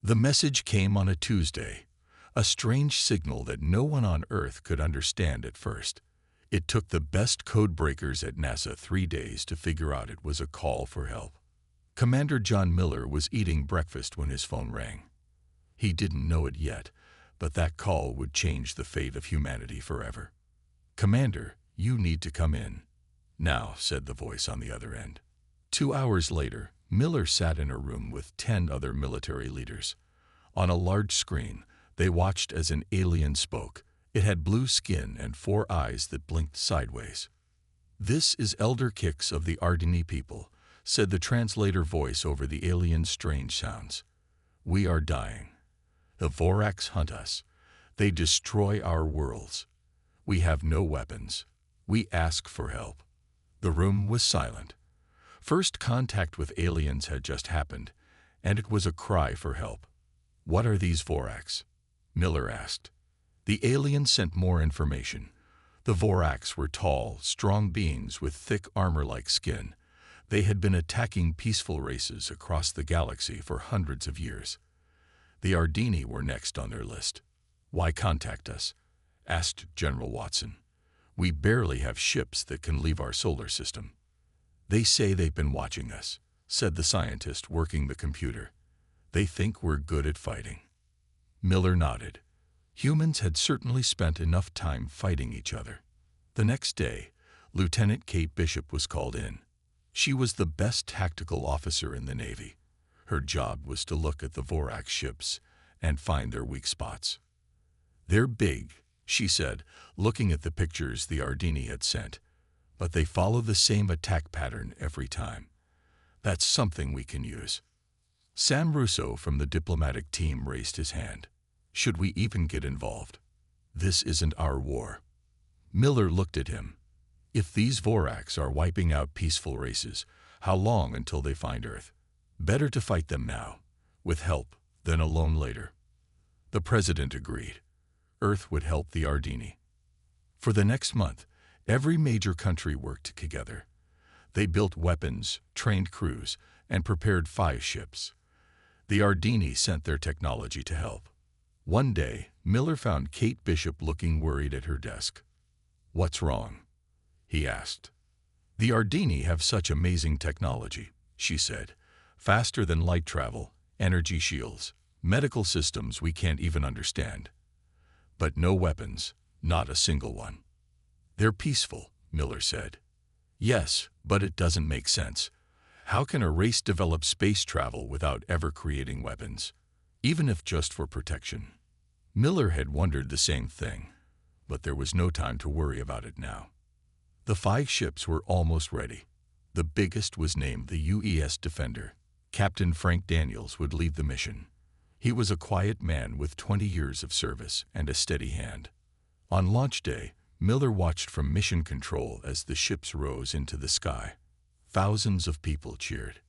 The message came on a Tuesday, a strange signal that no one on Earth could understand at first. It took the best code breakers at NASA 3 days to figure out it was a call for help. Commander John Miller was eating breakfast when his phone rang. He didn't know it yet, but that call would change the fate of humanity forever. "Commander, you need to come in now," said the voice on the other end. 2 hours later, Miller sat in a room with 10 other military leaders. On a large screen, they watched as an alien spoke. It had blue skin and 4 eyes that blinked sideways. "This is Elder Kix of the Ardini people," said the translator voice over the alien's strange sounds. "We are dying. The Vorax hunt us. They destroy our worlds. We have no weapons. We ask for help." The room was silent. First contact with aliens had just happened, and it was a cry for help. "What are these Vorax?" Miller asked. The alien sent more information. The Vorax were tall, strong beings with thick armor-like skin. They had been attacking peaceful races across the galaxy for hundreds of years. The Ardini were next on their list. "Why contact us?" asked General Watson. "We barely have ships that can leave our solar system." "They say they've been watching us," said the scientist working the computer. "They think we're good at fighting." Miller nodded. Humans had certainly spent enough time fighting each other. The next day, Lieutenant Kate Bishop was called in. She was the best tactical officer in the Navy. Her job was to look at the Vorax ships and find their weak spots. "They're big," she said, looking at the pictures the Ardini had sent, "but they follow the same attack pattern every time. That's something we can use." Sam Russo from the diplomatic team raised his hand. "Should we even get involved? This isn't our war." Miller looked at him. "If these Vorax are wiping out peaceful races, how long until they find Earth? Better to fight them now, with help, than alone later." The president agreed. Earth would help the Ardini. For the next month, every major country worked together. They built weapons, trained crews, and prepared 5 ships. The Ardini sent their technology to help. One day, Miller found Kate Bishop looking worried at her desk. "What's wrong?" he asked. "The Ardini have such amazing technology," she said. "Faster than light travel, energy shields, medical systems we can't even understand. But no weapons, not a single one." "They're peaceful," Miller said. "Yes, but it doesn't make sense. How can a race develop space travel without ever creating weapons, even if just for protection?" Miller had wondered the same thing, but there was no time to worry about it now. The 5 ships were almost ready. The biggest was named the UES Defender. Captain Frank Daniels would lead the mission. He was a quiet man with 20 years of service and a steady hand. On launch day, Miller watched from mission control as the ships rose into the sky. Thousands of people cheered.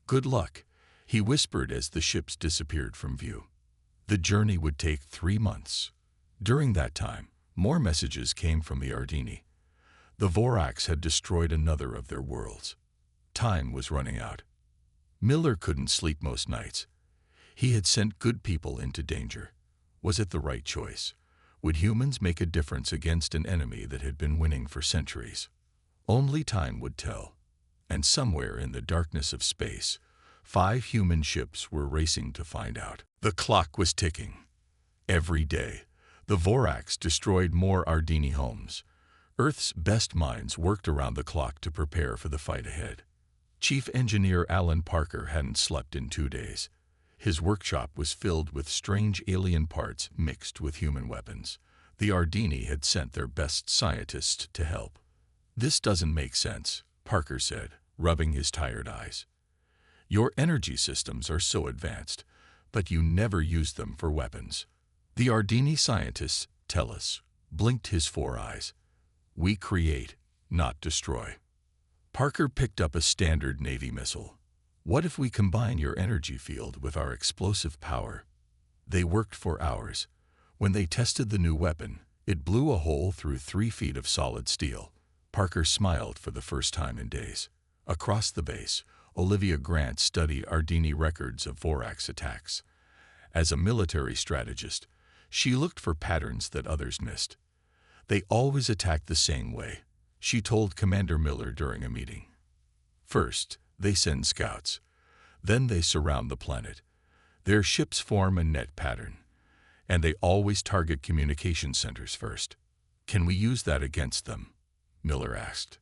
"Good luck," he whispered as the ships disappeared from view. The journey would take 3 months. During that time, more messages came from the Ardini. The Vorax had destroyed another of their worlds. Time was running out. Miller couldn't sleep most nights. He had sent good people into danger. Was it the right choice? Would humans make a difference against an enemy that had been winning for centuries? Only time would tell. And somewhere in the darkness of space, 5 human ships were racing to find out. The clock was ticking. Every day, the Vorax destroyed more Ardini homes. Earth's best minds worked around the clock to prepare for the fight ahead. Chief Engineer Alan Parker hadn't slept in 2 days. His workshop was filled with strange alien parts mixed with human weapons. The Ardini had sent their best scientists to help. "This doesn't make sense," Parker said, rubbing his tired eyes. "Your energy systems are so advanced, but you never use them for weapons." The Ardini scientists, Tellus, blinked his 4 eyes. "We create, not destroy." Parker picked up a standard Navy missile. "What if we combine your energy field with our explosive power?" They worked for hours. When they tested the new weapon, it blew a hole through 3 feet of solid steel. Parker smiled for the first time in days. Across the base, Olivia Grant studied Ardini records of Vorax attacks. As a military strategist, she looked for patterns that others missed. They always attacked the same way, she told Commander Miller during a meeting. First, they send scouts. Then they surround the planet. Their ships form a net pattern, and they always target communication centers first. Can we use that against them? Miller asked.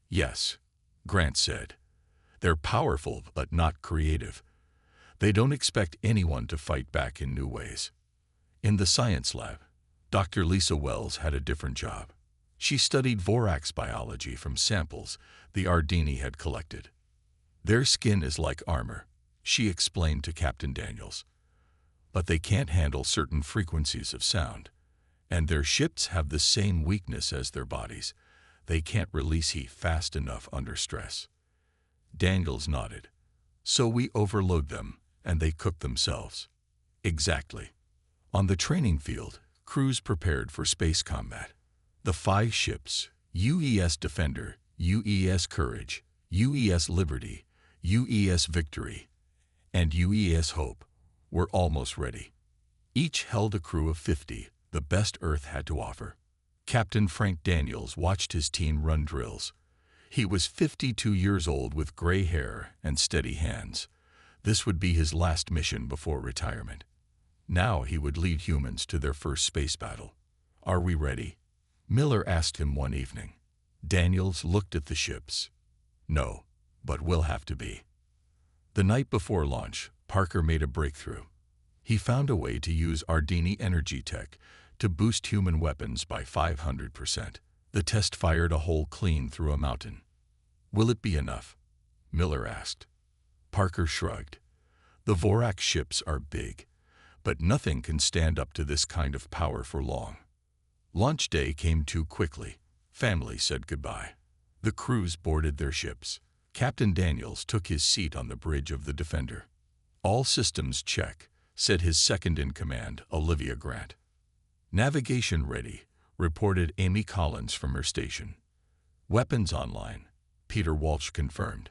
Yes, Grant said. They're powerful but not creative. They don't expect anyone to fight back in new ways. In the science lab, Dr. Lisa Wells had a different job. She studied Vorax biology from samples the Ardini had collected. Their skin is like armor, she explained to Captain Daniels. But they can't handle certain frequencies of sound. And their ships have the same weakness as their bodies. They can't release heat fast enough under stress. Daniels nodded. So we overload them, and they cook themselves. Exactly. On the training field, crews prepared for space combat. The 5 ships, UES Defender, UES Courage, UES Liberty, UES Victory, and UES Hope, were almost ready. Each held a crew of 50, the best Earth had to offer. Captain Frank Daniels watched his team run drills. He was 52 years old with gray hair and steady hands. This would be his last mission before retirement. Now he would lead humans to their first space battle. Are we ready? Miller asked him one evening. Daniels looked at the ships. No, but we'll have to be. The night before launch, Parker made a breakthrough. He found a way to use Ardini energy tech to boost human weapons by 500%. The test fired a hole clean through a mountain. Will it be enough? Miller asked. Parker shrugged. The Vorax ships are big, but nothing can stand up to this kind of power for long. Launch day came too quickly. Family said goodbye. The crews boarded their ships. Captain Daniels took his seat on the bridge of the Defender. All systems check, said his second-in-command, Olivia Grant. Navigation ready, reported Amy Collins from her station. Weapons online, Peter Walsh confirmed.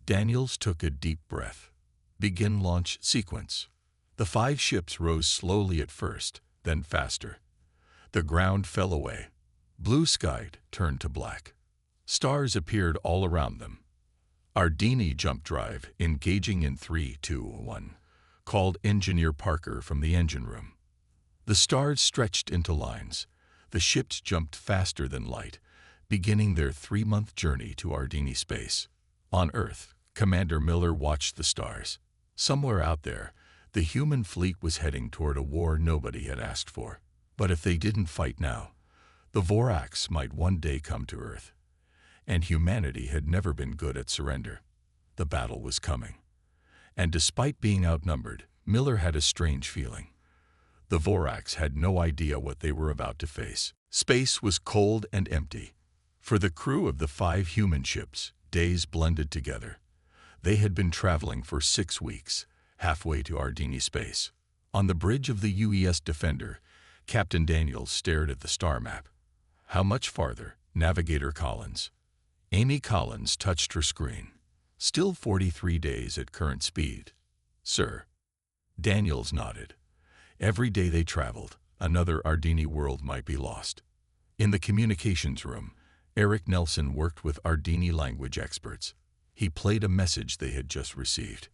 Daniels took a deep breath. Begin launch sequence. The 5 ships rose slowly at first, then faster. The ground fell away. Blue sky turned to black. Stars appeared all around them. Ardini jump drive engaging in 3, 2, 1, called Engineer Parker from the engine room. The stars stretched into lines. The ships jumped faster than light, beginning their 3-month journey to Ardini space. On Earth, Commander Miller watched the stars. Somewhere out there, the human fleet was heading toward a war nobody had asked for. But if they didn't fight now, the Vorax might one day come to Earth. And humanity had never been good at surrender. The battle was coming. And despite being outnumbered, Miller had a strange feeling. The Vorax had no idea what they were about to face. Space was cold and empty. For the crew of the 5 human ships, days blended together. They had been traveling for 6 weeks, halfway to Ardini space. On the bridge of the UES Defender, Captain Daniels stared at the star map. How much farther? Navigator Collins. Amy Collins touched her screen. Still 43 days at current speed. Sir. Daniels nodded. Every day they traveled, another Ardini world might be lost. In the communications room, Eric Nelson worked with Ardini language experts. He played a message they had just received.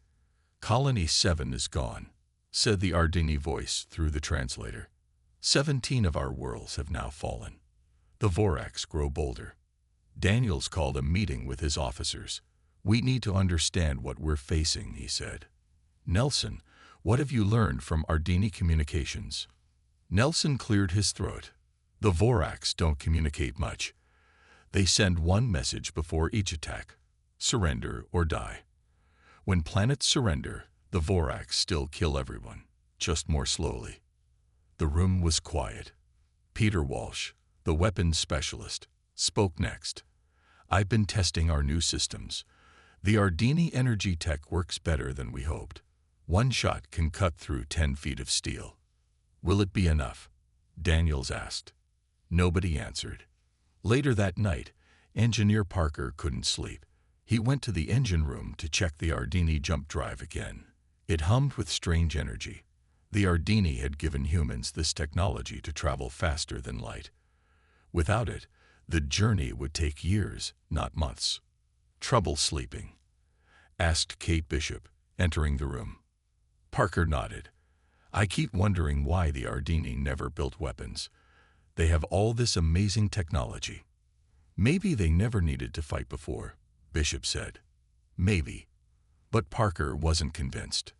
Colony 7 is gone, said the Ardini voice through the translator. 17 of our worlds have now fallen. The Vorax grow bolder. Daniels called a meeting with his officers. We need to understand what we're facing, he said. Nelson, what have you learned from Ardini communications? Nelson cleared his throat. The Vorax don't communicate much. They send one message before each attack. Surrender or die. When planets surrender, the Vorax still kill everyone, just more slowly. The room was quiet. Peter Walsh, the weapons specialist, spoke next. I've been testing our new systems. The Ardini energy tech works better than we hoped. One shot can cut through 10 feet of steel. Will it be enough? Daniels asked. Nobody answered. Later that night, Engineer Parker couldn't sleep. He went to the engine room to check the Ardini jump drive again. It hummed with strange energy. The Ardini had given humans this technology to travel faster than light. Without it, the journey would take years, not months. "Trouble sleeping?" asked Kate Bishop, entering the room. Parker nodded. "I keep wondering why the Ardini never built weapons. They have all this amazing technology." "Maybe they never needed to fight before," Bishop said. "Maybe." But Parker wasn't convinced.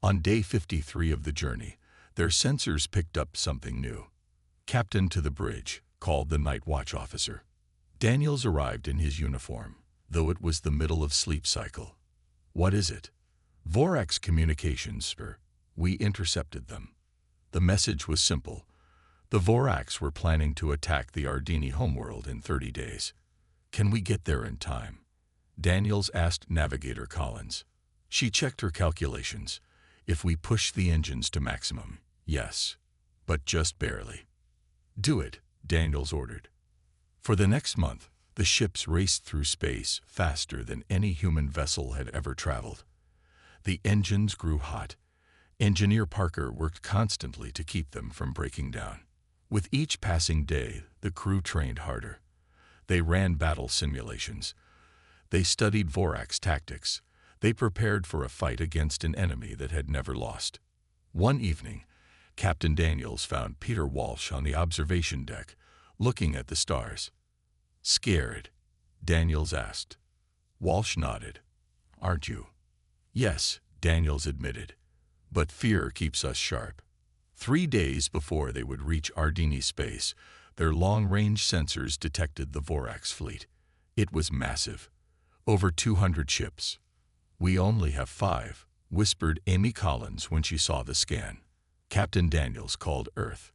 On day 53 of the journey, their sensors picked up something new. "Captain to the bridge," called the night watch officer. Daniels arrived in his uniform, though it was the middle of sleep cycle. "What is it?" "Vorax communications, sir. We intercepted them." The message was simple. The Vorax were planning to attack the Ardini homeworld in 30 days. "Can we get there in time?" Daniels asked Navigator Collins. She checked her calculations. "If we push the engines to maximum, yes. But just barely." "Do it," Daniels ordered. For the next month, the ships raced through space faster than any human vessel had ever traveled. The engines grew hot. Engineer Parker worked constantly to keep them from breaking down. With each passing day, the crew trained harder. They ran battle simulations. They studied Vorax tactics. They prepared for a fight against an enemy that had never lost. One evening, Captain Daniels found Peter Walsh on the observation deck, looking at the stars. "Scared?" Daniels asked. Walsh nodded. "Aren't you?" "Yes," Daniels admitted. "But fear keeps us sharp." 3 days before they would reach Ardini space, their long-range sensors detected the Vorax fleet. It was massive. Over 200 ships. "We only have 5, whispered Amy Collins when she saw the scan. Captain Daniels called Earth.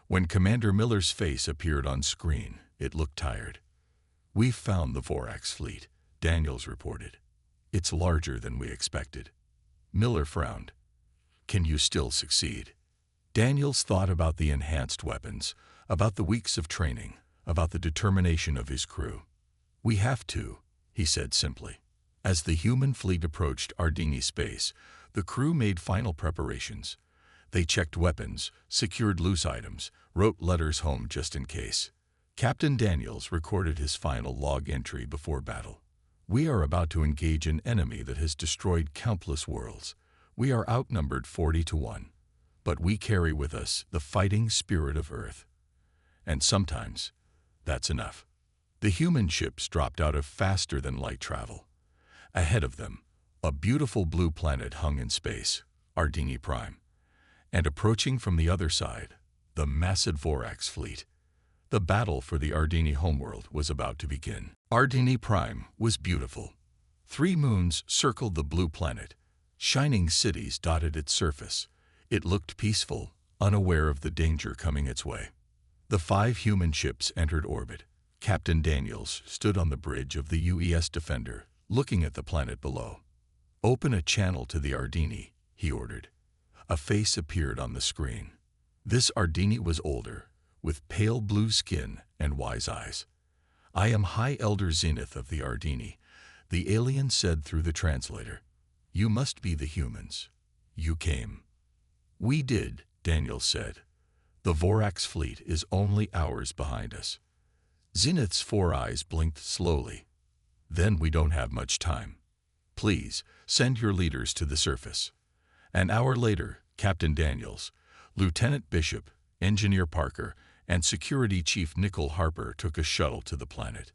When Commander Miller's face appeared on screen, it looked tired. "We've found the Vorax fleet," Daniels reported. "It's larger than we expected." Miller frowned. "Can you still succeed?" Daniels thought about the enhanced weapons, about the weeks of training, about the determination of his crew. "We have to," he said simply. As the human fleet approached Ardini space, the crew made final preparations. They checked weapons, secured loose items, wrote letters home just in case. Captain Daniels recorded his final log entry before battle. "We are about to engage an enemy that has destroyed countless worlds. We are outnumbered 40-1. But we carry with us the fighting spirit of Earth. And sometimes, that's enough." The human ships dropped out of faster-than-light travel. Ahead of them, a beautiful blue planet hung in space, Ardini Prime. And approaching from the other side, the massive Vorax fleet. The battle for the Ardini homeworld was about to begin. Ardini Prime was beautiful. 3 moons circled the blue planet. Shining cities dotted its surface. It looked peaceful, unaware of the danger coming its way. The 5 human ships entered orbit. Captain Daniels stood on the bridge of the UES Defender, looking at the planet below. "Open a channel to the Ardini," he ordered. A face appeared on the screen. This Ardini was older, with pale blue skin and wise eyes. "I am High Elder Zenith of the Ardini," the alien said through the translator. "You must be the humans. You came." "We did," Daniel said. "The Vorax fleet is only hours behind us." Zenith's 4 eyes blinked slowly. "Then we don't have much time. Please, send your leaders to the surface." An hour later, Captain Daniels, Lieutenant Bishop, Engineer Parker, and Security Chief Nickel Harper took a shuttle to the planet.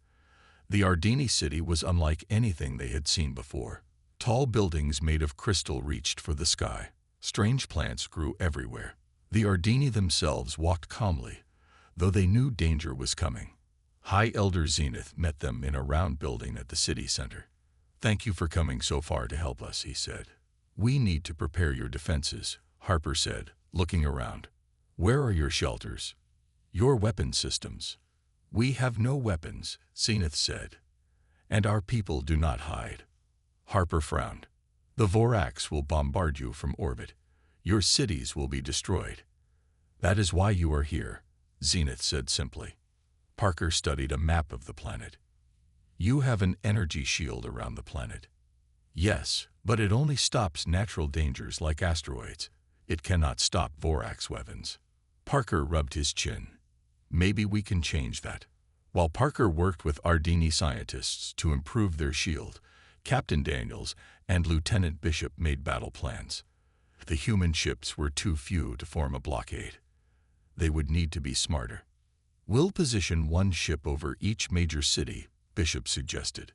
The Ardini city was unlike anything they had seen before. Tall buildings made of crystal reached for the sky. Strange plants grew everywhere. The Ardini themselves walked calmly, though they knew danger was coming. High Elder Zenith met them in a round building at the city center. "Thank you for coming so far to help us," he said. "We need to prepare your defenses," Harper said, looking around. "Where are your shelters? Your weapon systems?" "We have no weapons," Zenith said. "And our people do not hide." Harper frowned. "The Vorax will bombard you from orbit. Your cities will be destroyed." "That is why you are here," Zenith said simply. Parker studied a map of the planet. "You have an energy shield around the planet." "Yes, but it only stops natural dangers like asteroids. It cannot stop Vorax weapons. Parker rubbed his chin. Maybe we can change that. While Parker worked with Ardini scientists to improve their shield, Captain Daniels and Lieutenant Bishop made battle plans. The human ships were too few to form a blockade. They would need to be smarter. We'll position one ship over each major city, Bishop suggested.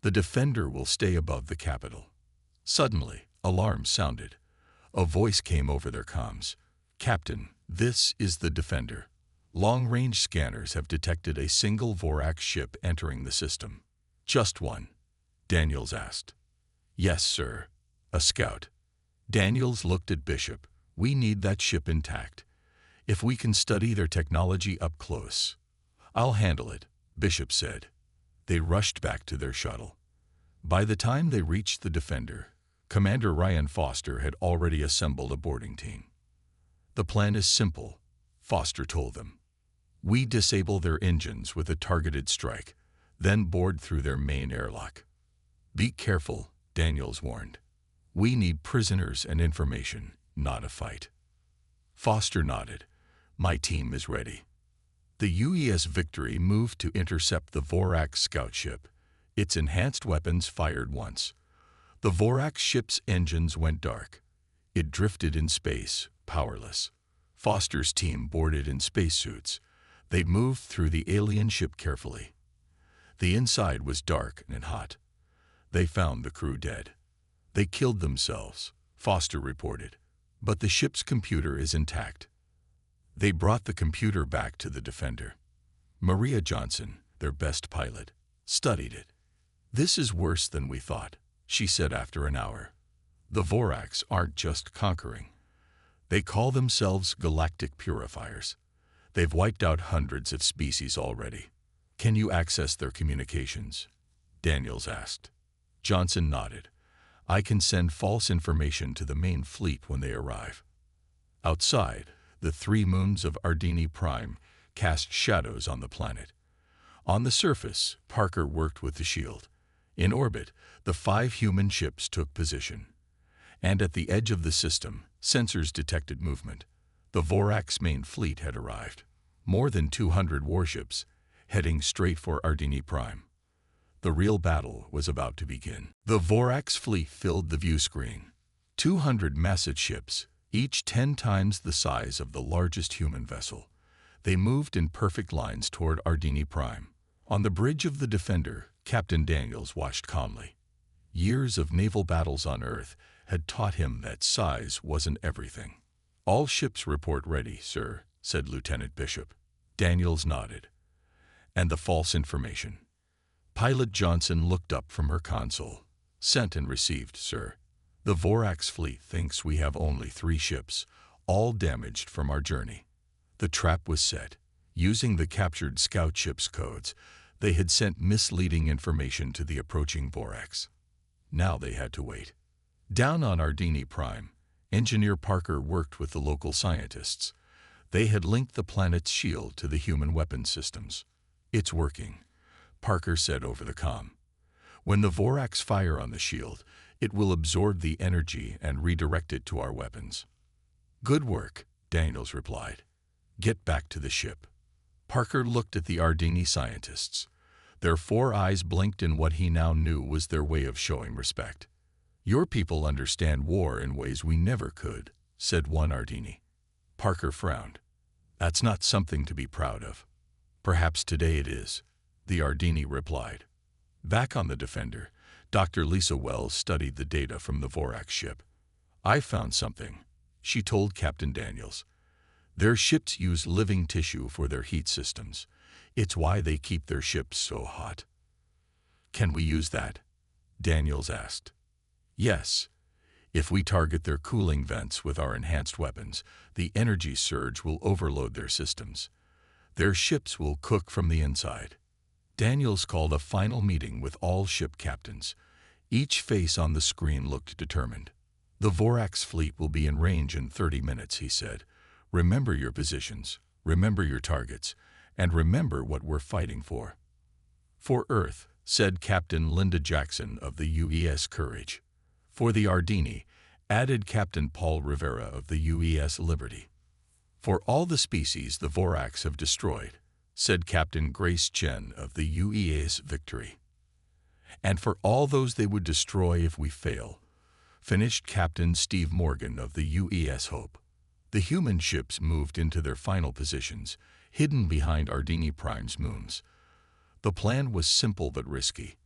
The Defender will stay above the capital. Suddenly, alarms sounded. A voice came over their comms. Captain, this is the Defender. Long-range scanners have detected a single Vorax ship entering the system. Just one? Daniels asked. Yes, sir. A scout. Daniels looked at Bishop. We need that ship intact. If we can study their technology up close. I'll handle it, Bishop said. They rushed back to their shuttle. By the time they reached the Defender, Commander Ryan Foster had already assembled a boarding team. The plan is simple, Foster told them. We disable their engines with a targeted strike, then board through their main airlock. Be careful, Daniels warned. We need prisoners and information, not a fight. Foster nodded. My team is ready. The UES Victory moved to intercept the Vorax scout ship. Its enhanced weapons fired once. The Vorax ship's engines went dark. It drifted in space, powerless. Foster's team boarded in spacesuits. They moved through the alien ship carefully. The inside was dark and hot. They found the crew dead. They killed themselves, Foster reported, but the ship's computer is intact. They brought the computer back to the Defender. Maria Johnson, their best pilot, studied it. This is worse than we thought, she said after an hour. The Vorax aren't just conquering. They call themselves galactic purifiers. They've wiped out hundreds of species already. Can you access their communications? Daniels asked. Johnson nodded. I can send false information to the main fleet when they arrive. Outside, the 3 moons of Ardini Prime cast shadows on the planet. On the surface, Parker worked with the shield. In orbit, the 5 human ships took position. And at the edge of the system, sensors detected movement. The Vorax main fleet had arrived. More than 200 warships, heading straight for Ardini Prime. The real battle was about to begin. The Vorax fleet filled the view screen. 200 massive ships, each 10 times the size of the largest human vessel. They moved in perfect lines toward Ardini Prime. On the bridge of the Defender, Captain Daniels watched calmly. Years of naval battles on Earth had taught him that size wasn't everything. All ships report ready, sir, said Lieutenant Bishop. Daniels nodded. And the false information. Pilot Johnson looked up from her console. Sent and received, sir. The Vorax fleet thinks we have only 3 ships, all damaged from our journey. The trap was set. Using the captured scout ship's codes, they had sent misleading information to the approaching Vorax. Now they had to wait. Down on Ardini Prime, Engineer Parker worked with the local scientists. They had linked the planet's shield to the human weapon systems. It's working, Parker said over the comm. When the Vorax fire on the shield, it will absorb the energy and redirect it to our weapons. Good work, Daniels replied. Get back to the ship. Parker looked at the Ardini scientists. Their 4 eyes blinked in what he now knew was their way of showing respect. Your people understand war in ways we never could, said one Ardini. Parker frowned. That's not something to be proud of. Perhaps today it is, the Ardini replied. Back on the Defender, Dr. Lisa Wells studied the data from the Vorax ship. I found something, she told Captain Daniels. Their ships use living tissue for their heat systems. It's why they keep their ships so hot. Can we use that? Daniels asked. Yes. If we target their cooling vents with our enhanced weapons, the energy surge will overload their systems. Their ships will cook from the inside. Daniels called a final meeting with all ship captains. Each face on the screen looked determined. The Vorax fleet will be in range in 30 minutes, he said. Remember your positions, remember your targets, and remember what we're fighting for. For Earth, said Captain Linda Jackson of the UES Courage. For the Ardini, added Captain Paul Rivera of the UES Liberty. For all the species the Vorax have destroyed, said Captain Grace Chen of the UES Victory. And for all those they would destroy if we fail, finished Captain Steve Morgan of the UES Hope. The human ships moved into their final positions, hidden behind Ardini Prime's moons. The plan was simple but risky.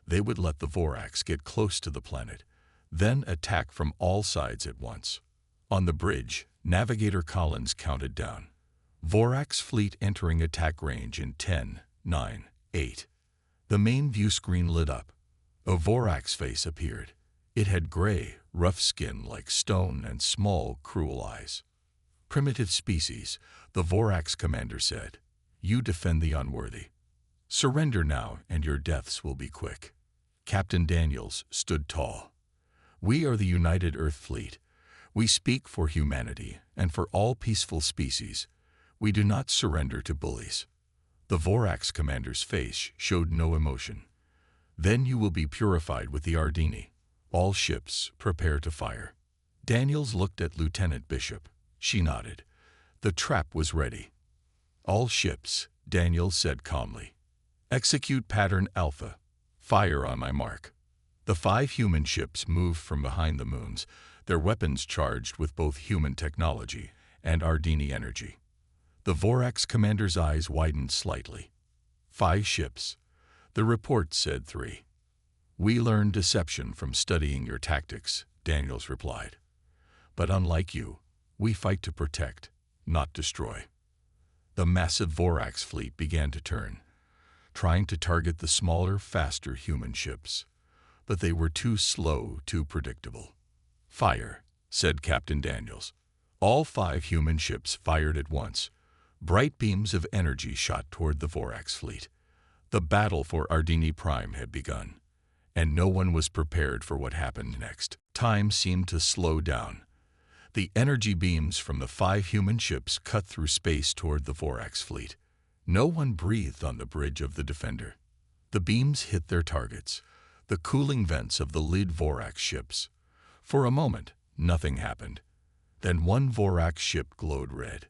They would let the Vorax get close to the planet, then attack from all sides at once. On the bridge, Navigator Collins counted down. Vorax fleet entering attack range in 10, 9, 8. The main view screen lit up. A Vorax face appeared. It had gray, rough skin like stone and small, cruel eyes. Primitive species, the Vorax commander said. You defend the unworthy. Surrender now and your deaths will be quick. Captain Daniels stood tall. We are the United Earth Fleet. We speak for humanity and for all peaceful species. We do not surrender to bullies. The Vorax commander's face showed no emotion. Then you will be purified with the Ardini. All ships, prepare to fire. Daniels looked at Lieutenant Bishop. She nodded. The trap was ready. All ships, Daniels said calmly. Execute pattern Alpha. Fire on my mark. The 5 human ships moved from behind the moons, their weapons charged with both human technology and Ardini energy. The Vorax commander's eyes widened slightly. 5 ships. The report said 3. We learned deception from studying your tactics, Daniels replied. But unlike you, we fight to protect, not destroy. The massive Vorax fleet began to turn, trying to target the smaller, faster human ships. But they were too slow, too predictable. Fire, said Captain Daniels. All 5 human ships fired at once. Bright beams of energy shot toward the Vorax fleet. The battle for Ardini Prime had begun, and no one was prepared for what happened next. Time seemed to slow down. The energy beams from the 5 human ships cut through space toward the Vorax fleet. No one breathed on the bridge of the Defender. The beams hit their targets, the cooling vents of the lead Vorax ships. For a moment, nothing happened. Then one Vorax ship glowed red.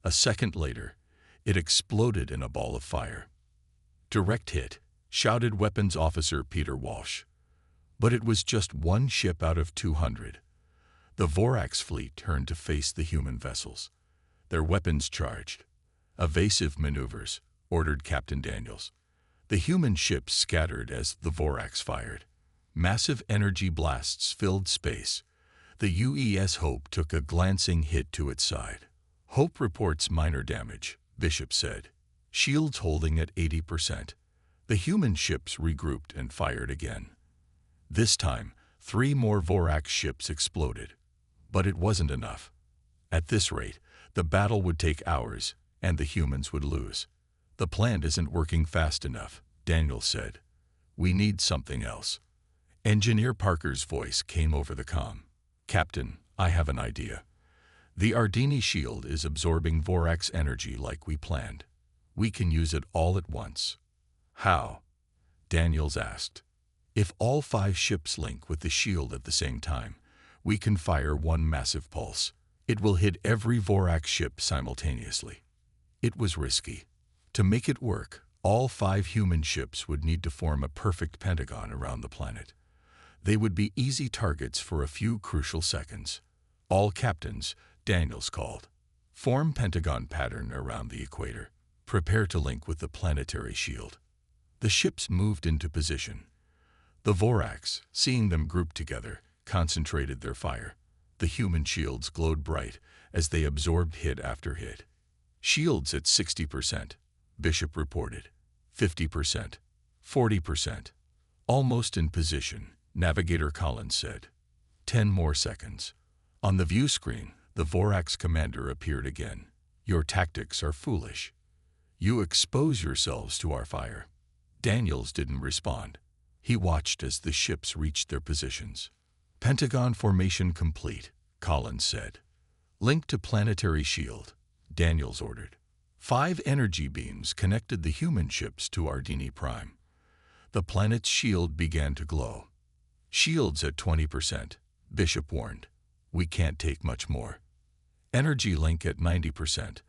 A second later, it exploded in a ball of fire. Direct hit, shouted Weapons Officer Peter Walsh. But it was just one ship out of 200. The Vorax fleet turned to face the human vessels, their weapons charged. Evasive maneuvers, ordered Captain Daniels. The human ships scattered as the Vorax fired. Massive energy blasts filled space. The UES Hope took a glancing hit to its side. Hope reports minor damage, Bishop said. Shields holding at 80%. The human ships regrouped and fired again. This time, 3 more Vorax ships exploded. But it wasn't enough. At this rate, the battle would take hours, and the humans would lose. The plan isn't working fast enough, Daniel said. We need something else. Engineer Parker's voice came over the comm. Captain, I have an idea. The Ardini shield is absorbing Vorax energy like we planned. We can use it all at once. How? Daniels asked. If all 5 ships link with the shield at the same time, we can fire one massive pulse. It will hit every Vorax ship simultaneously. It was risky. To make it work, all 5 human ships would need to form a perfect pentagon around the planet. They would be easy targets for a few crucial seconds. All captains, Daniels called. Form pentagon pattern around the equator. Prepare to link with the planetary shield. The ships moved into position. The Vorax, seeing them grouped together, concentrated their fire. The human shields glowed bright as they absorbed hit after hit. Shields at 60%, Bishop reported. 50%, 40%. Almost in position, Navigator Collins said. 10 more seconds. On the view screen, the Vorax commander appeared again. Your tactics are foolish. You expose yourselves to our fire. Daniels didn't respond. He watched as the ships reached their positions. Pentagon formation complete, Collins said. Link to planetary shield, Daniels ordered. 5 energy beams connected the human ships to Ardini Prime. The planet's shield began to glow. Shields at 20%, Bishop warned. We can't take much more. Energy link at 90%,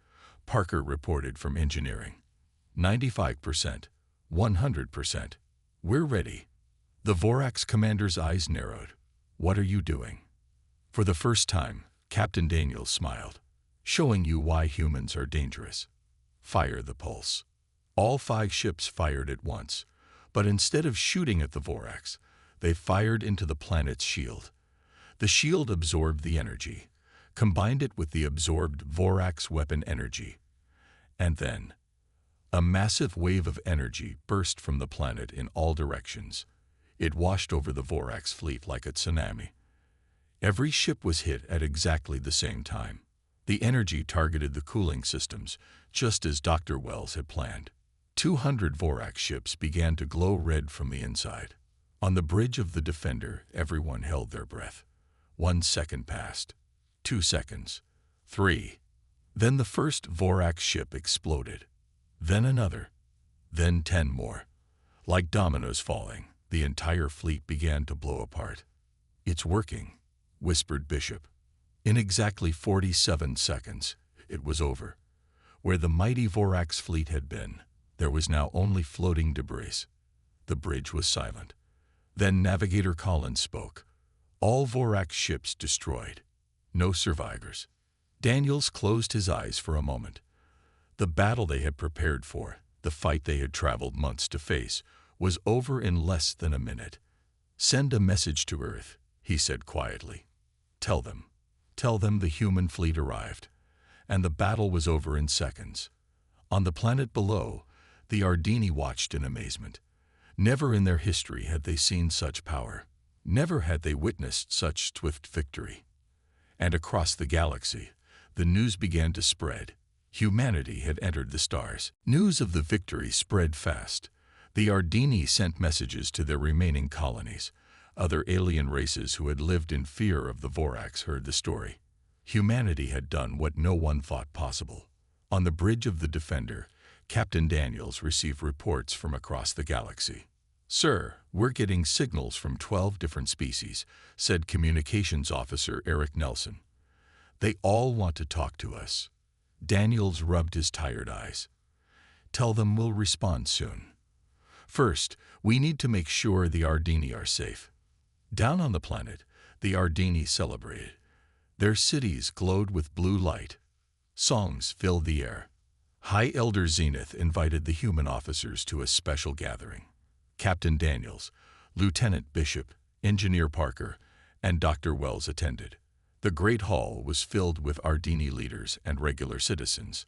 Parker reported from engineering. 95%, 100%. We're ready. The Vorax commander's eyes narrowed. What are you doing? For the first time, Captain Daniels smiled. Showing you why humans are dangerous. Fire the pulse. All 5 ships fired at once, but instead of shooting at the Vorax, they fired into the planet's shield. The shield absorbed the energy, combined it with the absorbed Vorax weapon energy, and then a massive wave of energy burst from the planet in all directions. It washed over the Vorax fleet like a tsunami. Every ship was hit at exactly the same time. The energy targeted the cooling systems, just as Dr. Wells had planned. 200 Vorax ships began to glow red from the inside. On the bridge of the Defender, everyone held their breath. 1 second passed. 2 seconds. 3. Then the first Vorax ship exploded. Then another. Then 10 more. Like dominoes falling, the entire fleet began to blow apart. It's working, whispered Bishop. In exactly 47 seconds, it was over. Where the mighty Vorax fleet had been, there was now only floating debris. The bridge was silent. Then Navigator Collins spoke. All Vorax ships destroyed. No survivors. Daniels closed his eyes for a moment. The battle they had prepared for, the fight they had traveled months to face, was over in less than a minute. Send a message to Earth, he said quietly. Tell them the human fleet arrived, and the battle was over in seconds. On the planet below, the Ardini watched in amazement. Never in their history had they seen such power. Never had they witnessed such swift victory. And across the galaxy, the news began to spread. Humanity had entered the stars. News of the victory spread fast. The Ardini sent messages to their remaining colonies. Other alien races who had lived in fear of the Vorax heard the story. Humanity had done what no one thought possible. On the bridge of the Defender, Captain Daniels received reports from across the galaxy. Sir, we're getting signals from 12 different species, said Communications Officer Eric Nelson. They all want to talk to us. Daniels rubbed his tired eyes. Tell them we'll respond soon. First, we need to make sure the Ardini are safe. Down on the planet, the Ardini celebrated. Their cities glowed with blue light. Songs filled the air. High Elder Zenith invited the human officers to a special gathering. Captain Daniels, Lieutenant Bishop, Engineer Parker, and Dr. Wells attended. The Great Hall was filled with Ardini leaders and regular citizens.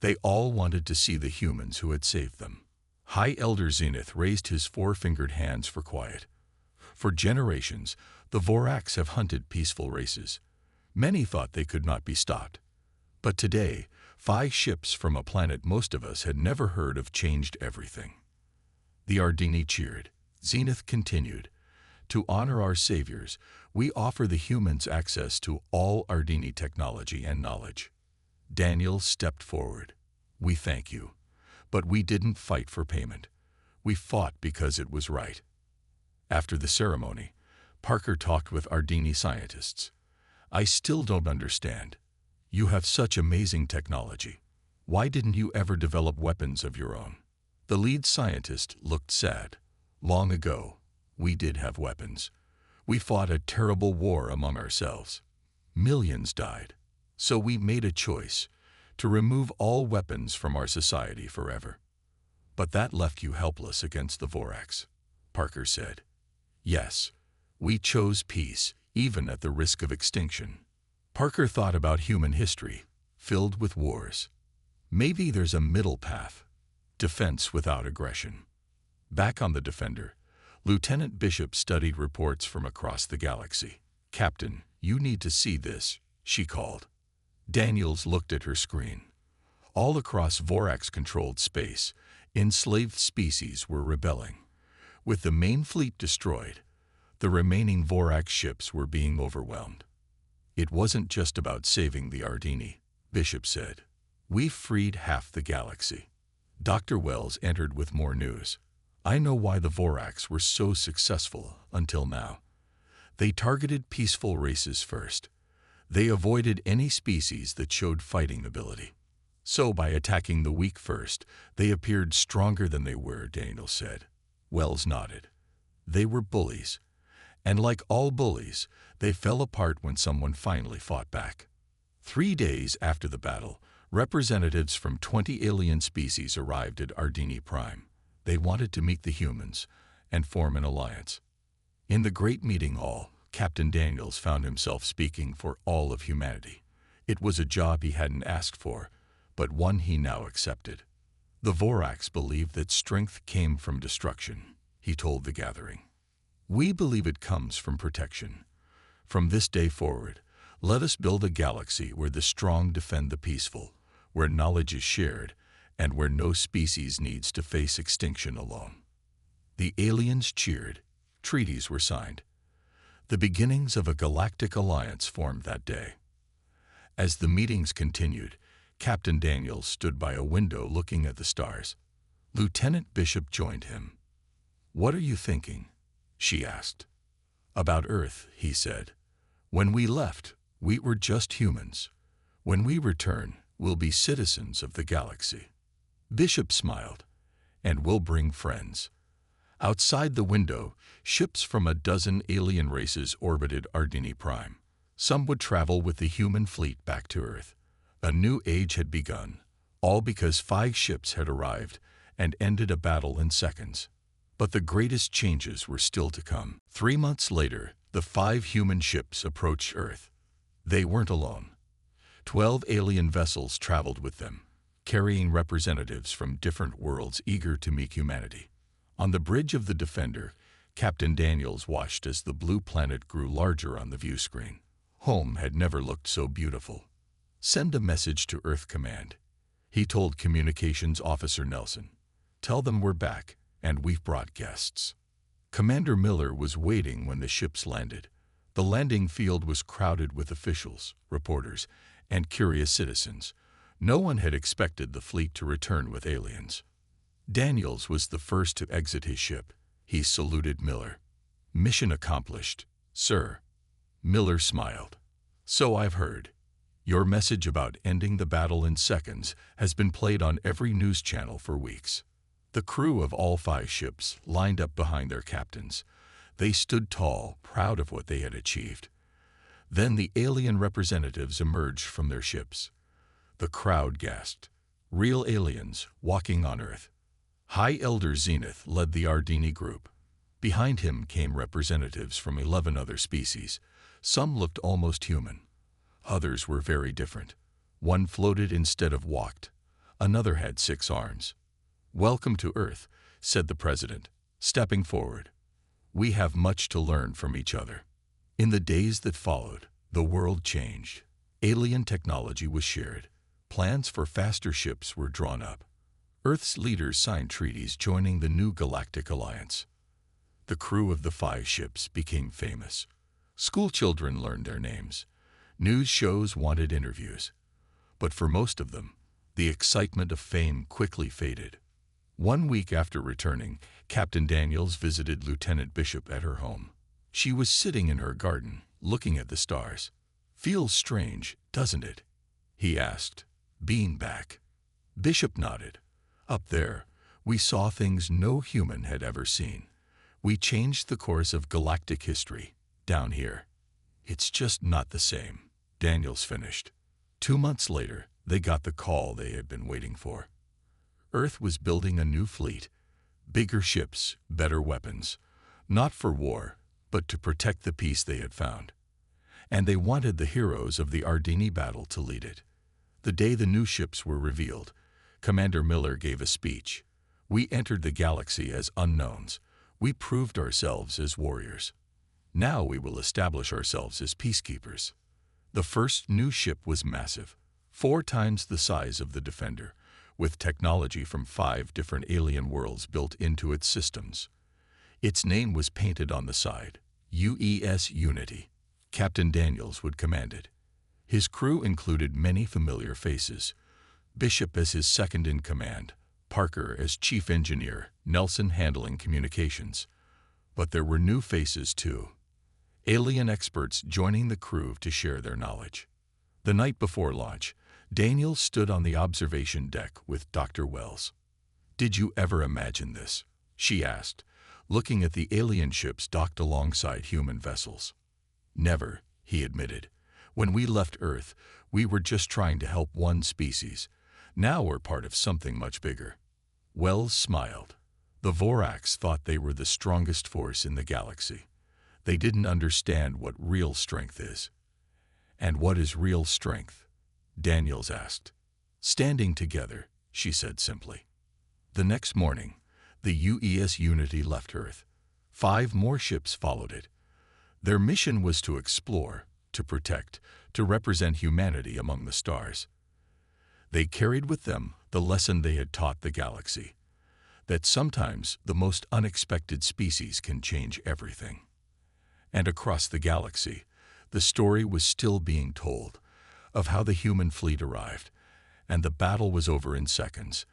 They all wanted to see the humans who had saved them. High Elder Zenith raised his 4-fingered hands for quiet. For generations, the Vorax have hunted peaceful races. Many thought they could not be stopped. But today, 5 ships from a planet most of us had never heard of changed everything. The Ardini cheered. Zenith continued. To honor our saviors, we offer the humans access to all Ardini technology and knowledge. Daniel stepped forward. We thank you. But we didn't fight for payment. We fought because it was right. After the ceremony, Parker talked with Ardini scientists. I still don't understand. You have such amazing technology. Why didn't you ever develop weapons of your own? The lead scientist looked sad. Long ago, we did have weapons. We fought a terrible war among ourselves. Millions died. So we made a choice to remove all weapons from our society forever. But that left you helpless against the Vorax, Parker said. Yes, we chose peace, even at the risk of extinction. Parker thought about human history, filled with wars. Maybe there's a middle path, defense without aggression. Back on the Defender, Lieutenant Bishop studied reports from across the galaxy. Captain, you need to see this, she called. Daniels looked at her screen. All across Vorax-controlled space, enslaved species were rebelling. With the main fleet destroyed, the remaining Vorax ships were being overwhelmed. It wasn't just about saving the Ardini, Bishop said. We've freed half the galaxy. Dr. Wells entered with more news. I know why the Vorax were so successful until now. They targeted peaceful races first. They avoided any species that showed fighting ability. So by attacking the weak first, they appeared stronger than they were, Daniels said. Wells nodded. They were bullies. And like all bullies, they fell apart when someone finally fought back. 3 days after the battle, representatives from 20 alien species arrived at Ardini Prime. They wanted to meet the humans and form an alliance. In the great meeting hall, Captain Daniels found himself speaking for all of humanity. It was a job he hadn't asked for, but one he now accepted. The Vorax believed that strength came from destruction, he told the gathering. We believe it comes from protection. From this day forward, let us build a galaxy where the strong defend the peaceful, where knowledge is shared, and where no species needs to face extinction alone. The aliens cheered. Treaties were signed. The beginnings of a galactic alliance formed that day. As the meetings continued, Captain Daniels stood by a window looking at the stars. Lieutenant Bishop joined him. "What are you thinking?" she asked. "About Earth," he said. "When we left, we were just humans. When we return, we'll be citizens of the galaxy." Bishop smiled. "And we'll bring friends." Outside the window, ships from a dozen alien races orbited Ardini Prime. Some would travel with the human fleet back to Earth. A new age had begun, all because 5 ships had arrived and ended a battle in seconds. But the greatest changes were still to come. 3 months later, the 5 human ships approached Earth. They weren't alone. 12 alien vessels traveled with them, carrying representatives from different worlds eager to meet humanity. On the bridge of the Defender, Captain Daniels watched as the blue planet grew larger on the view screen. Home had never looked so beautiful. "Send a message to Earth Command," he told Communications Officer Nelson. "Tell them we're back, and we've brought guests." Commander Miller was waiting when the ships landed. The landing field was crowded with officials, reporters, and curious citizens. No one had expected the fleet to return with aliens. Daniels was the first to exit his ship. He saluted Miller. "Mission accomplished, sir." Miller smiled. "So I've heard. Your message about ending the battle in seconds has been played on every news channel for weeks." The crew of all 5 ships lined up behind their captains. They stood tall, proud of what they had achieved. Then the alien representatives emerged from their ships. The crowd gasped. Real aliens walking on Earth. High Elder Zenith led the Ardini group. Behind him came representatives from 11 other species. Some looked almost human. Others were very different. One floated instead of walked. Another had 6 arms. "Welcome to Earth," said the president, stepping forward. "We have much to learn from each other." In the days that followed, the world changed. Alien technology was shared. Plans for faster ships were drawn up. Earth's leaders signed treaties joining the new Galactic Alliance. The crew of the 5 ships became famous. School children learned their names. News shows wanted interviews. But for most of them, the excitement of fame quickly faded. 1 week after returning, Captain Daniels visited Lieutenant Bishop at her home. She was sitting in her garden, looking at the stars. "Feels strange, doesn't it?" he asked, being back. Bishop nodded. "Up there, we saw things no human had ever seen. We changed the course of galactic history. Down here, it's just not the same," Daniels finished. 2 months later, they got the call they had been waiting for. Earth was building a new fleet. Bigger ships, better weapons. Not for war, but to protect the peace they had found. And they wanted the heroes of the Ardini battle to lead it. The day the new ships were revealed, Commander Miller gave a speech. "We entered the galaxy as unknowns. We proved ourselves as warriors. Now we will establish ourselves as peacekeepers." The first new ship was massive, 4 times the size of the Defender, with technology from 5 different alien worlds built into its systems. Its name was painted on the side, UES Unity. Captain Daniels would command it. His crew included many familiar faces. Bishop as his second in command, Parker as chief engineer, Nelson handling communications. But there were new faces too. alien experts joining the crew to share their knowledge. The night before launch, Daniel stood on the observation deck with Dr. Wells. "Did you ever imagine this?" she asked, looking at the alien ships docked alongside human vessels. "Never," he admitted. "When we left Earth, we were just trying to help one species. Now we're part of something much bigger." Wells smiled. The Vorax thought they were the strongest force in the galaxy. They didn't understand what real strength is. "And what is real strength?" Daniels asked. "Standing together," she said simply. The next morning, the UES Unity left Earth. 5 more ships followed it. Their mission was to explore, to protect, to represent humanity among the stars. They carried with them the lesson they had taught the galaxy, that sometimes the most unexpected species can change everything. And across the galaxy, the story was still being told of how the human fleet arrived, and the battle was over in seconds,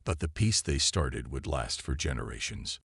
but the peace they started would last for generations.